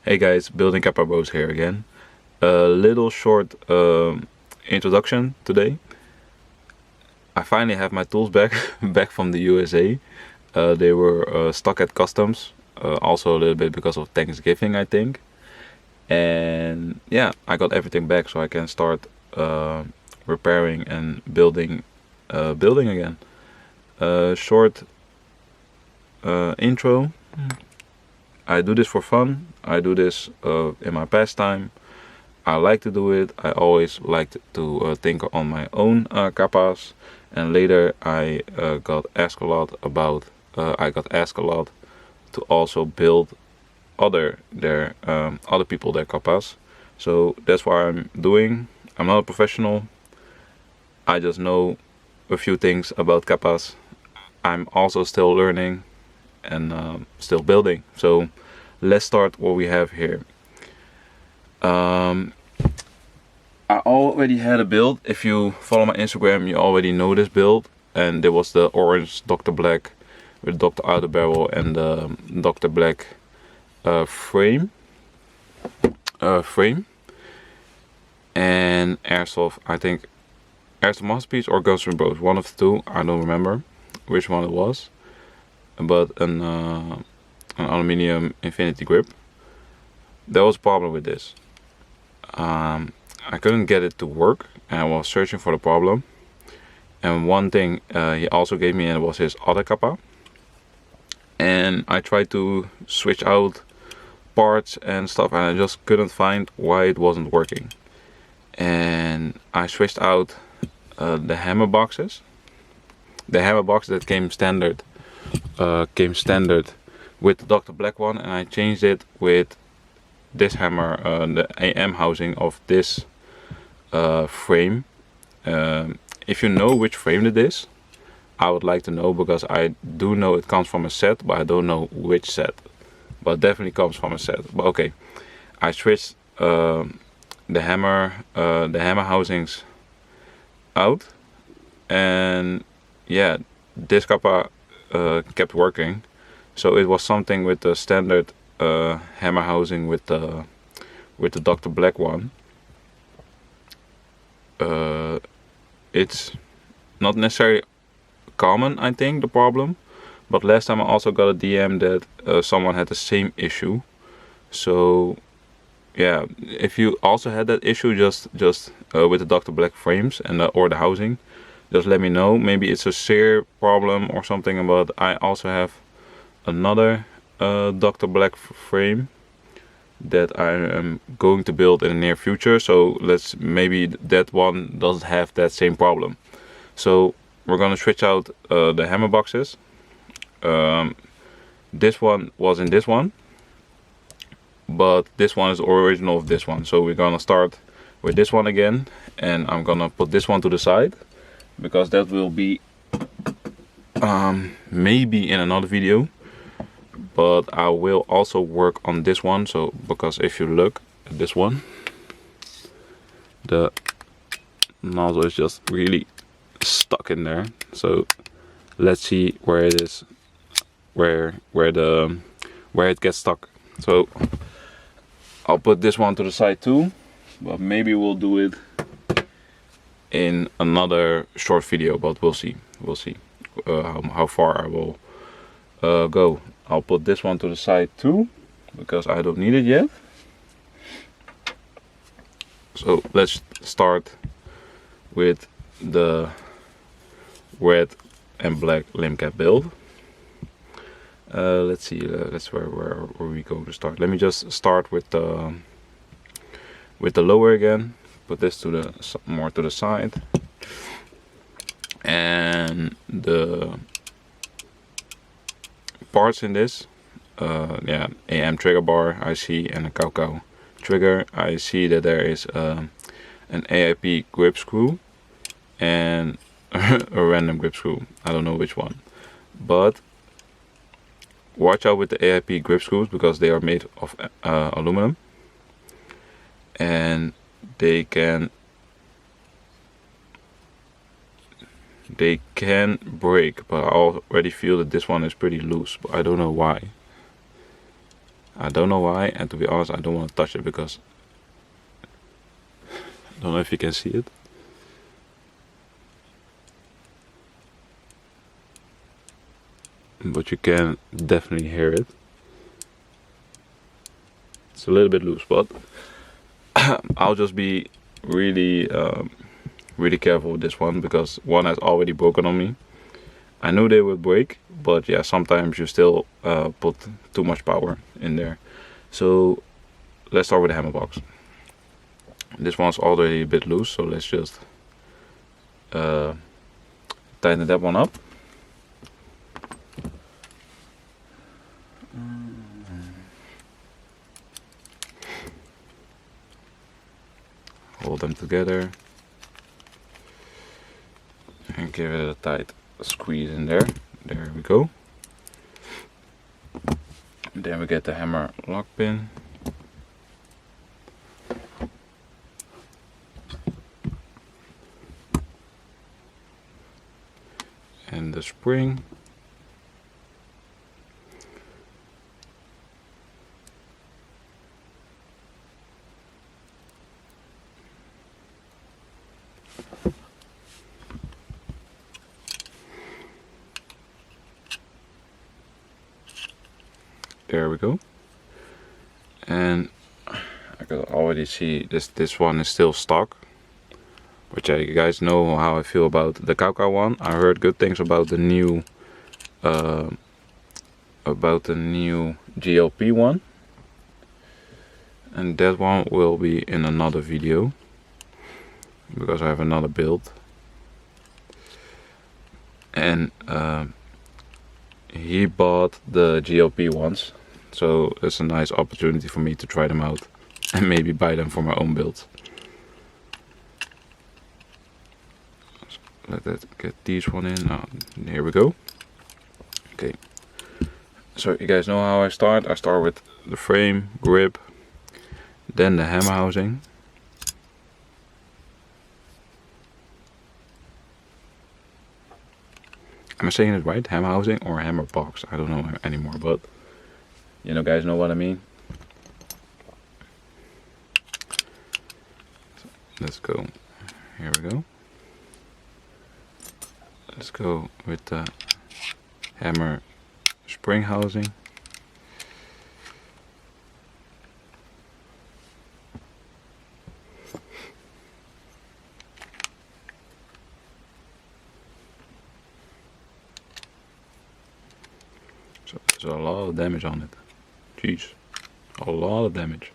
Hey guys, Building Kappa Bros here again. A little short introduction today. I finally have my tools back, back from the USA. They were stuck at customs, also a little bit because of Thanksgiving, I think. And yeah, I got everything back, so I can start repairing and building again. Short intro. I do this for fun. I do this in my pastime. I like to do it. I always liked to think on my own kappas, and later I got asked a lot about. I got asked a lot to also build other people their kappas. So that's what I'm doing. I'm not a professional. I just know a few things about kappas. I'm also still learning and still building. So let's start what we have here. I already had a build. If you follow my Instagram, you already know this build, and there was the orange Dr. Black with Dr. Outer Barrel and the Dr. Black frame and airsoft. I think airsoft masterpiece or Guns N' Bros, one of the two. I don't remember which one it was, but an aluminium infinity grip. There was a problem with this. I couldn't get it to work, and I was searching for the problem. And one thing he also gave me, and it was his other kappa. And I tried to switch out parts and stuff, and I just couldn't find why it wasn't working. And I switched out the hammer boxes. The hammer box that came standard with the Dr. Black one, and I changed it with this hammer, the AM housing of this frame. If you know which frame it is, I would like to know, because I do know it comes from a set, but I don't know which set. But it definitely comes from a set. But okay, I switched the hammer housings out, and yeah, this kappa kept working. So it was something with the standard hammer housing with the Dr. Black one. It's not necessarily common, I think, the problem, but last time I also got a DM that someone had the same issue. So yeah, if you also had that issue, just with the Dr. Black frames and or the housing, just let me know. Maybe it's a sear problem or something, but I also have another Dr. Black frame that I am going to build in the near future, so maybe that one doesn't have that same problem. So we're gonna switch out the hammer boxes. This one was in this one, but this one is original of this one. So we're gonna start with this one again, and I'm gonna put this one to the side, because that will be maybe in another video. But I will also work on this one. So because if you look at this one, the nozzle is just really stuck in there. So let's see where it is, where it gets stuck. So I'll put this one to the side too, but maybe we'll do it in another short video, but we'll see how far I will go. I'll put this one to the side too, because I don't need it yet. So let's start with the red and black limcat build. Let's see, that's where we go to start. Let me just start with the lower again. Put this to the more to the side, and the parts in this, yeah, AM trigger bar I see, and a cow trigger. I see that there is an AIP grip screw and a random grip screw. I don't know which one, but watch out with the AIP grip screws, because they are made of aluminum, and they can break. But I already feel that this one is pretty loose, but I don't know why. I don't know why, and to be honest I don't want to touch it because I don't know if you can see it. But you can definitely hear it. It's a little bit loose, but I'll just be really really careful with this one because one has already broken on me. I knew they would break, but yeah, sometimes you still put too much power in there. So let's start with the hammer box. This one's already a bit loose, so let's just tighten that one up. Hold them together and give it a tight squeeze in there. There we go. Then we get the hammer lock pin. And the spring. There we go. And I could already see this one is still stock, which you guys know how I feel about the Hicapa one. I heard good things about the new GLP one, and that one will be in another video because I have another build. And he bought the GLP ones, so it's a nice opportunity for me to try them out and maybe buy them for my own build. So let's get these one in. Here we go. Okay, so you guys know how I start. I start with the frame, grip, then the hammer housing. Am I saying it right? Hammer housing or hammer box? I don't know anymore, but you know, guys know what I mean. So let's go. Here we go. Let's go with the hammer spring housing. So there's a lot of damage on it. Jeez, a lot of damage.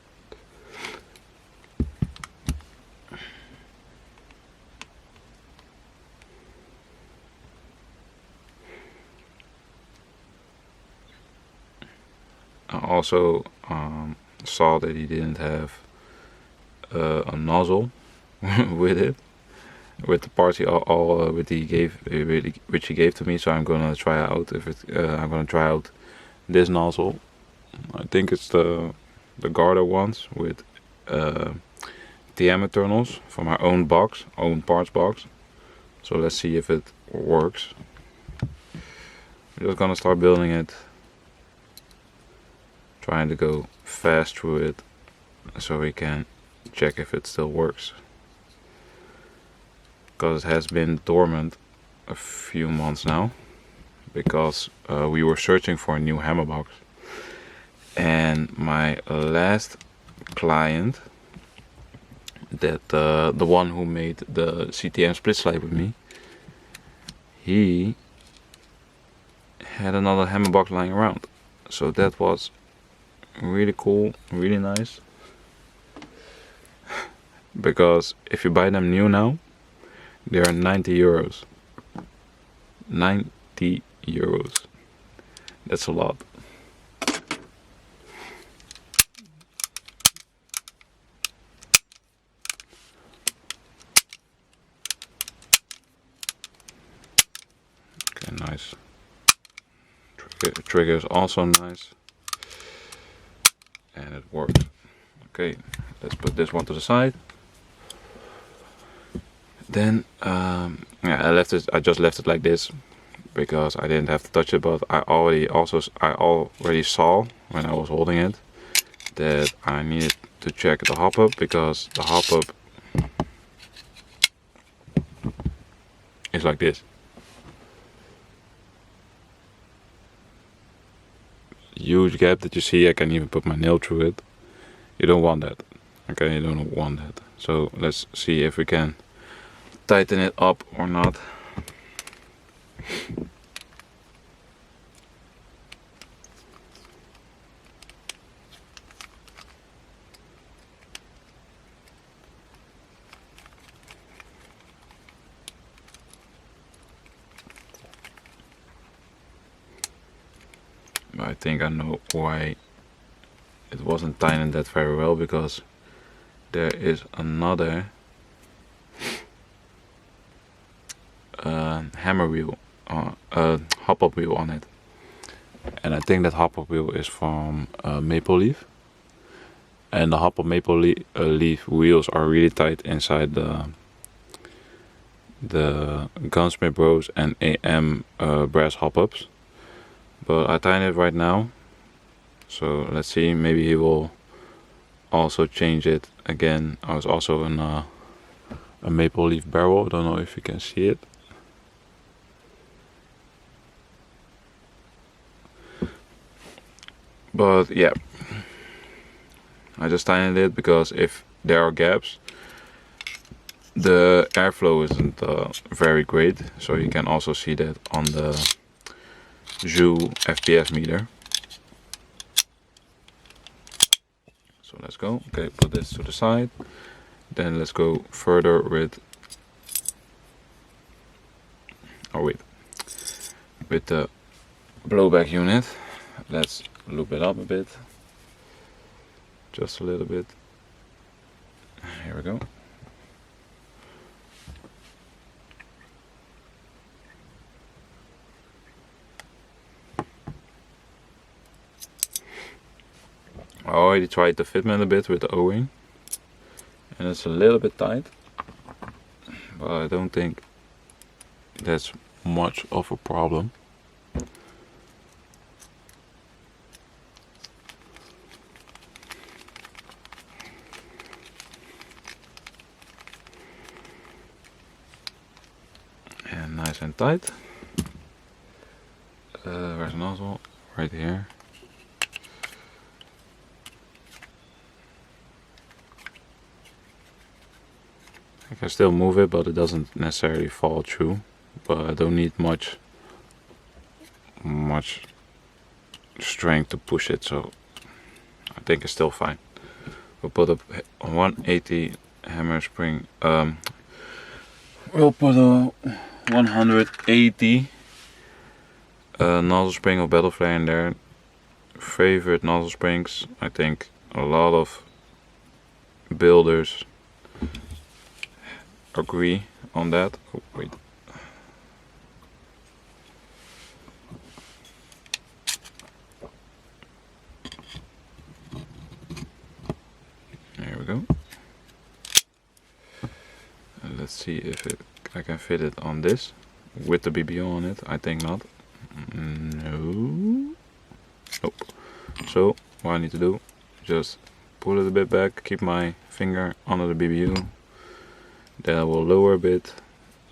I also saw that he didn't have a nozzle with it, with the parts which he gave to me. So I'm gonna try out I'm gonna try out this nozzle. I think it's the Garda ones with TM internals for my own parts box. So let's see if it works. I'm just gonna start building it, trying to go fast through it so we can check if it still works, because it has been dormant a few months now because we were searching for a new hammer box, and my last client, that the one who made the CTM split slide with me, he had another hammer box lying around. So that was really cool, really nice, because if you buy them new now, they are 90 euros. 90 euros. That's a lot. Okay, nice. Trigger is also nice, and it works. Okay, let's put this one to the side. Then yeah, I just left it like this because I didn't have to touch it, but I already saw when I was holding it that I needed to check the hop up, because the hop up is like this. Huge gap that you see. I can even put my nail through it. You don't want that. Okay, you don't want that. So let's see if we can tighten it up or not. I think I know why it wasn't tightened that very well, because there is another hammer wheel, hop-up wheel on it, and I think that hop-up wheel is from maple leaf, and the hop-up maple leaf wheels are really tight inside the Gunsmith Bros and AM brass hop-ups. But I tighten it right now, so let's see, maybe he will also change it again. I was also in a maple leaf barrel. I don't know if you can see it. But yeah, I just tightened it because if there are gaps, the airflow isn't very great. So you can also see that on the Joule FPS meter. So let's go. Okay, put this to the side. Then let's go further with, with the blowback unit. Let's loop it up a bit, just a little bit. Here we go. I already tried the fitment a bit with the O-ring, and it's a little bit tight, but I don't think that's much of a problem. And nice and tight. Where's the nozzle? Right here. I can still move it, but it doesn't necessarily fall through. But I don't need much strength to push it, so I think it's still fine. We'll put a 180 hammer spring. We'll put a 180 nozzle spring of Battle Flare in there. Favorite nozzle springs. I think a lot of builders agree on that. Oh, wait. There we go. And let's see if I can fit it on this with the BBO on it. I think not. No. Nope. So what I need to do, just pull it a bit back, keep my finger under the BBU. Then I will lower a bit,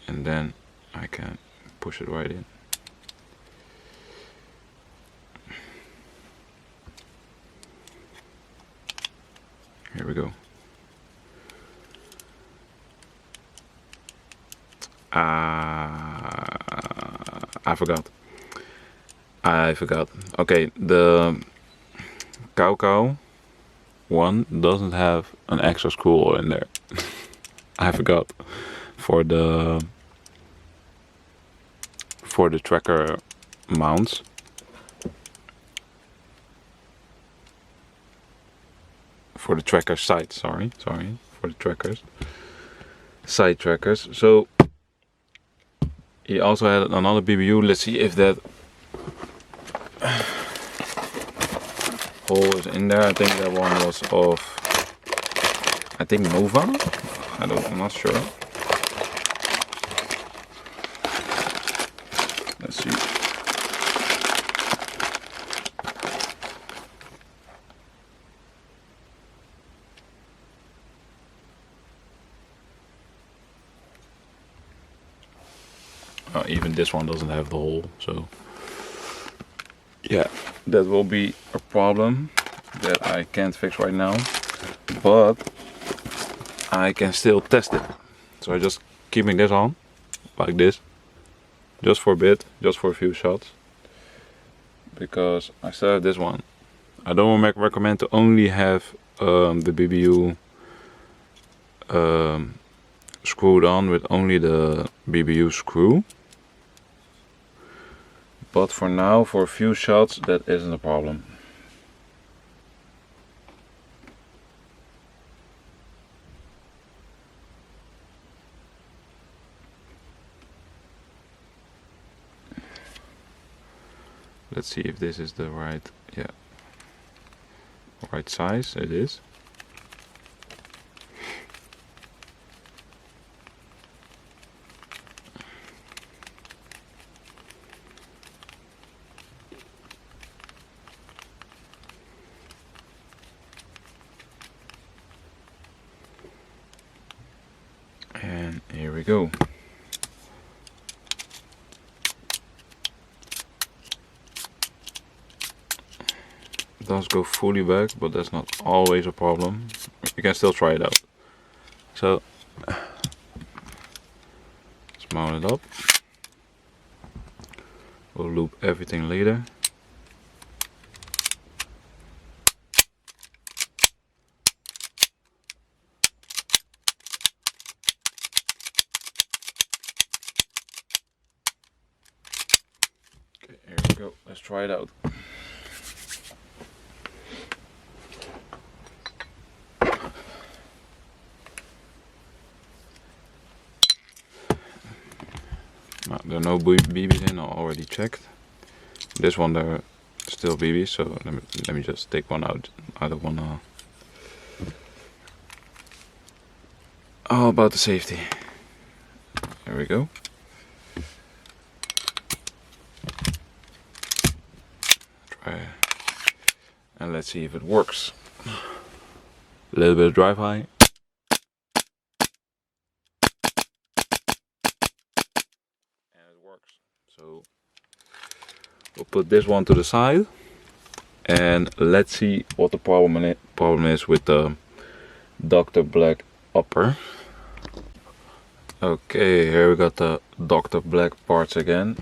and then I can push it right in. Here we go. I forgot. Okay, the Cow one doesn't have an extra screw in there. I forgot for the tracker mounts. For the tracker side, sorry, for the trackers, side trackers. So he also had another BBU. Let's see if that hole is in there. I think that one was of, I think Nova. I'm not sure. Let's see. Even this one doesn't have the hole, so yeah, that will be a problem that I can't fix right now, but I can still test it. So I'm just keeping this on like this, just for a bit, just for a few shots, because I still have this one. I don't recommend to only have the BBU screwed on with only the BBU screw, but for now, for a few shots, that isn't a problem. Let's see if this is the right, yeah, right size. It is. And here we go. It does go fully back, but that's not always a problem. You can still try it out. So let's mount it up. We'll loop everything later. Okay, here we go. Let's try it out. No, there are no BBs in, I already checked. This one there are still BBs, so let me just take one out. I don't wanna... All about the safety. There we go. Try, and let's see if it works. A little bit of drive-high. So we'll put this one to the side and let's see what the problem is with the Dr. Black upper. Okay, here we got the Dr. Black parts again.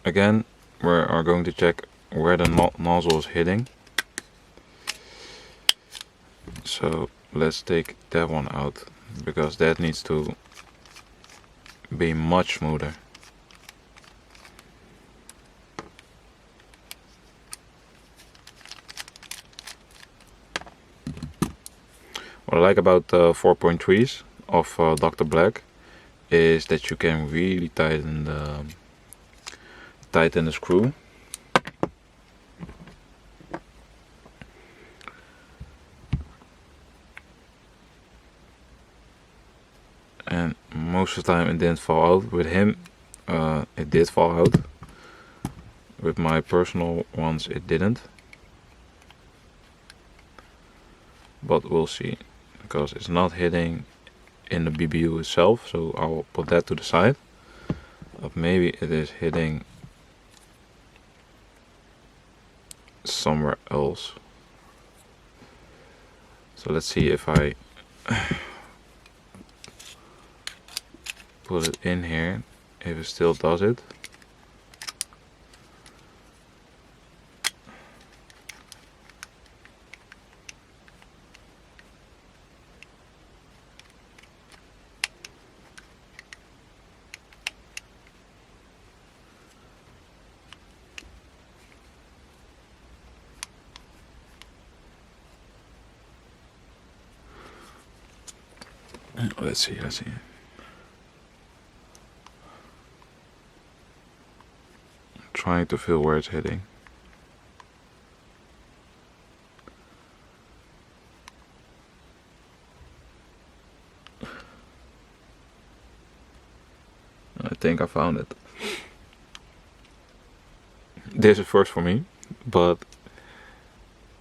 Again, we are going to check where the nozzle is hitting. So let's take that one out, because that needs to be much smoother. What I like about the 4.3s of Dr. Black is that you can really tighten the screw. And most of the time it didn't fall out. With him it did fall out. With my personal ones it didn't. But we'll see, because it's not hitting in the BBU itself, so I'll put that to the side. But maybe it is hitting somewhere else. So let's see if I put it in here, if it still does it. Let's see. I'm trying to feel where it's hitting. I think I found it. This is first for me, but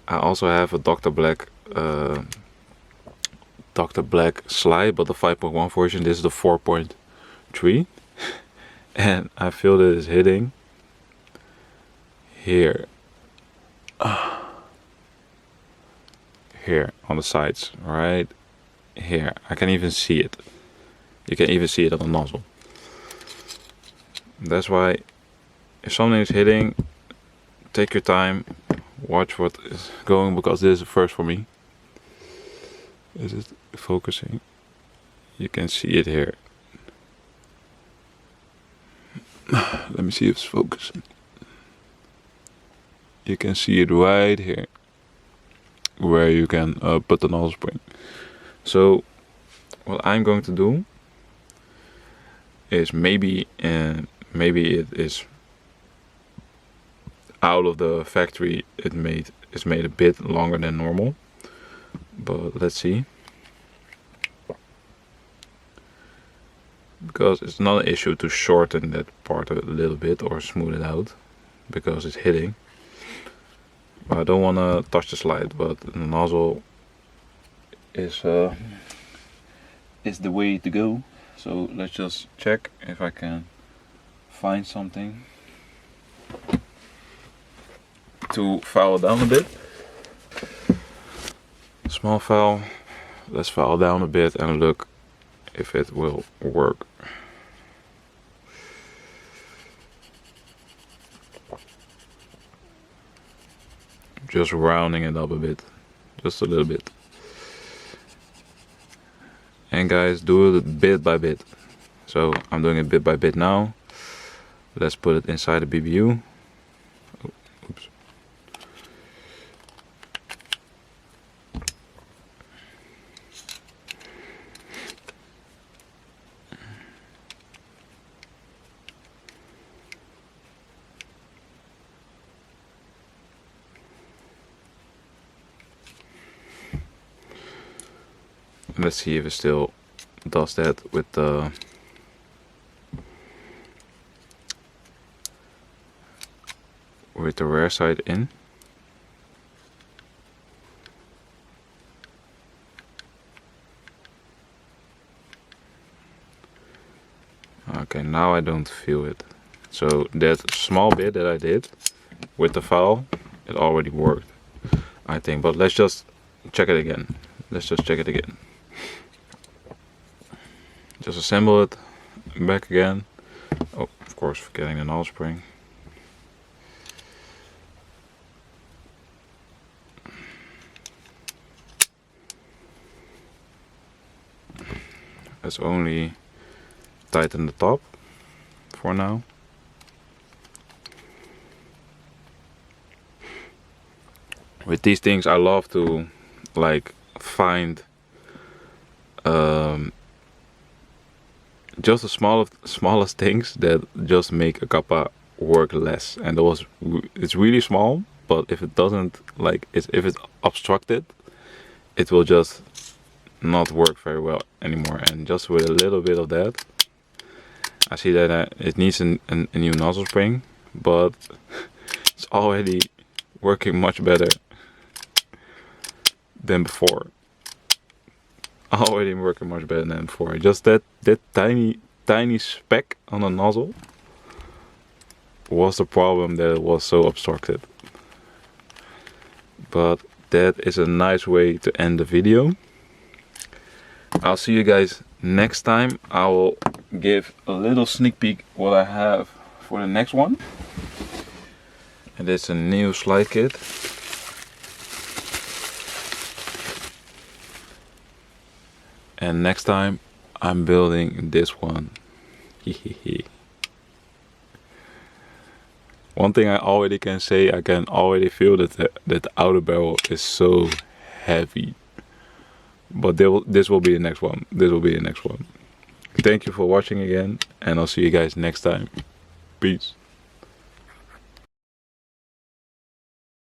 I also have a Dr. Black slide, but the 5.1 version. This is the 4.3, and I feel that it's hitting here. Here on the sides, right here. I can even see it. You can even see it on the nozzle. That's why if something is hitting, take your time, watch what is going, because this is the first for me. Is it focusing? You can see it here. Let me see if it's focusing. You can see it right here, where you can put the nozzle spring. So what I'm going to do is maybe it is out of the factory. It's made a bit longer than normal, but let's see. Because it's not an issue to shorten that part a little bit or smooth it out, because it's hitting. But I don't want to touch the slide, but the nozzle is the way to go. So let's just check if I can find something to file down a bit. Small file. Let's file down a bit and look if it will work. Just rounding it up a bit, just a little bit. And guys, do it bit by bit. So I'm doing it bit by bit now. Let's put it inside the BBU. Oh, oops. Let's see if it still does that with the rear side in. Okay, now I don't feel it. So that small bit that I did with the file, it already worked, I think. But let's just check it again. Let's just check it again. Just assemble it back again. Oh, of course, forgetting the nozzle spring. Let's only tighten the top for now. With these things, I love to like find just the smallest things that just make a Hicapa work less. And it's really small, but if it doesn't, like, if it's obstructed, it will just not work very well anymore. And just with a little bit of that, I see that it needs a new nozzle spring, but it's already working much better than before. Already working much better than before. Just that tiny speck on the nozzle was the problem, that it was so obstructed. But that is a nice way to end the video. I'll see you guys next time. I will give a little sneak peek what I have for the next one. And it's a new slide kit. And next time I'm building this one. One thing I already can say, I can already feel that the outer barrel is so heavy. But this will be the next one. This will be the next one. Thank you for watching again, and I'll see you guys next time. Peace.